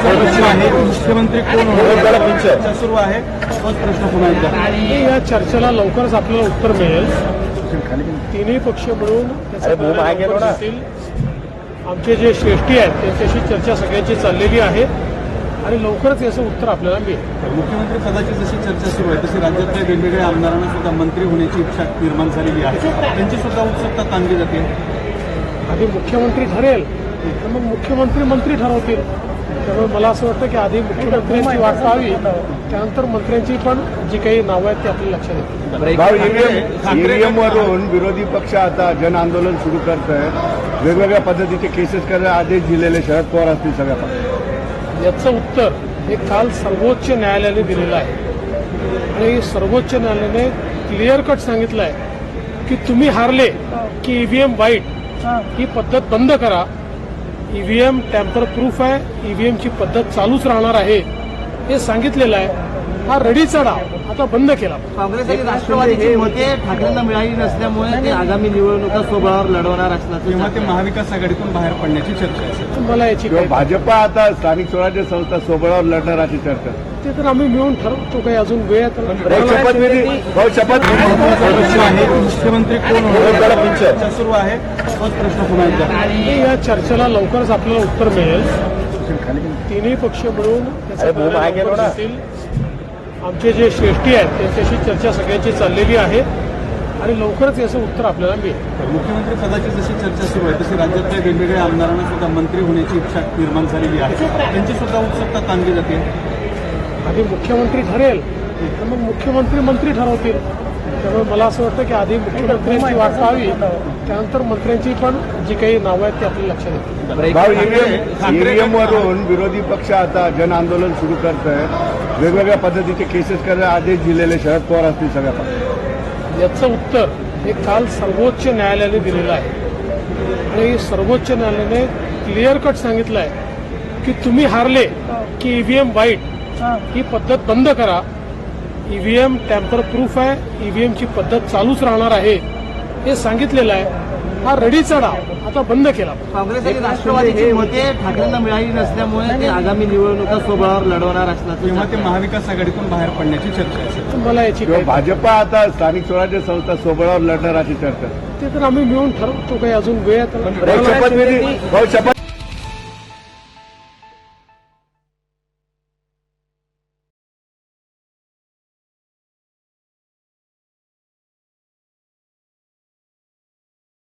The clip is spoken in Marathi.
प्रश्न आहे की मुख्यमंत्री कोण होणार चर्चा सुरू आहे. तोच प्रश्न पुन्हा एकदा. आणि या चर्चेला लवकरच आपल्याला उत्तर मिळेल. तिन्ही पक्ष मिळून त्याचं उत्तर देतील. आमचे जे श्रेष्ठी आहेत त्यांच्याशी चर्चा सगळ्यांची चाललेली आहे आणि लवकरच याचं उत्तर आपल्याला मिळेल. मुख्यमंत्री पदाची जशी चर्चा सुरू आहे तशी राज्यातल्या वेगवेगळ्या आमदारांना सुद्धा मंत्री होण्याची इच्छा निर्माण झालेली आहे. त्यांची सुद्धा उत्सुकता ताणली जाते. आधी मुख्यमंत्री ठरेल तर मग मुख्यमंत्री मंत्री ठरवतील. त्यामुळे मला असं वाटतं की आधी मुख्यमंत्र्यांची वाट पाहावी, त्यानंतर मंत्र्यांची पण जी काही नावं आहेत ती आपल्याला लक्षात येतील. ईव्हीएम वरून विरोधी पक्ष आता जन आंदोलन सुरू करत आहे. वेगवेगळ्या पद्धतीचे केसेस करायला आदेश दिलेले शरद पवार असतील सगळ्या पक्षांना. याचं उत्तर हे काल सर्वोच्च न्यायालयाने दिलेलं आहे आणि सर्वोच्च न्यायालयाने क्लिअर कट सांगितलं आहे की तुम्ही हारले की ईव्हीएम वाईट ही पद्धत बंद करा. ईव्हीएम टॅम्पर प्रूफ आहे, ईव्हीएमची पद्धत चालूच राहणार आहे हे सांगितलेलं आहे. हा रडीचा डाव आता बंद केला. काँग्रेस आणि राष्ट्रवादीची मते ठाकरेंना मिळाली नसल्यामुळे ते आगामी निवडणुका स्वबळावर लढवणार असल्याचं तेव्हा ते महाविकास आघाडीतून बाहेर पडण्याची चर्चा आहे. मला याची किंवा भाजपा आता स्थानिक स्वराज्य संस्था सोबळावर लढणार अशी चर्चा. ते तर आम्ही मिळून ठरवतो. काही अजून वेळ आहे प्रश्न आहे की मुख्यमंत्री कोण होणार चर्चा सुरू आहे. तोच प्रश्न पुन्हा एकदा. आणि या चर्चेला लवकरच आपल्याला उत्तर मिळेल. तिन्ही पक्ष मिळून त्याचं उत्तर देतील. आमचे जे श्रेष्ठी आहेत त्यांच्याशी चर्चा सगळ्यांची चाललेली आहे आणि लवकरच याचं उत्तर आपल्याला मिळेल. मुख्यमंत्री पदाची जशी चर्चा सुरू आहे तशी राज्यातल्या वेगवेगळ्या आमदारांना सुद्धा मंत्री होण्याची इच्छा निर्माण झालेली आहे. त्यांची सुद्धा उत्सुकता ताणली जाते. आधी मुख्यमंत्री ठरेल तर मग मुख्यमंत्री मंत्री ठरवतील. त्यामुळे मला असं वाटतं की आधी मुख्यमंत्र्यांची वाट पाहावी, त्यानंतर मंत्र्यांची पण जी काही नावं आहेत ती आपल्याला लक्षात येतील. ईव्हीएम वरून विरोधी पक्ष आता जन आंदोलन सुरू करत आहे. वेगवेगळ्या पद्धतीचे केसेस करायला आदेश दिलेले शरद पवार असतील सगळ्या पक्षांना. याचं उत्तर हे काल सर्वोच्च न्यायालयाने दिलेलं आहे आणि सर्वोच्च न्यायालयाने क्लिअर कट सांगितलं आहे की तुम्ही हारले की ईव्हीएम वाईट ही पद्धत बंद करा. ईव्हीएम टॅम्पर प्रूफ आहे, ईव्हीएमची पद्धत चालूच राहणार आहे हे सांगितलेलं आहे. हा रडीचा डाव आता बंद केला. काँग्रेस आणि राष्ट्रवादीची मते ठाकरेंना मिळाली नसल्यामुळे ते आगामी निवडणुका स्वबळावर लढवणार असल्याचं तेव्हा ते महाविकास आघाडीतून बाहेर पडण्याची चर्चा आहे. मला याची किंवा भाजपा आता स्थानिक स्वराज्य संस्था सोबळावर लढणार अशी चर्चा. ते तर आम्ही मिळून ठरवतो. काही अजून वेळ आहे शपथ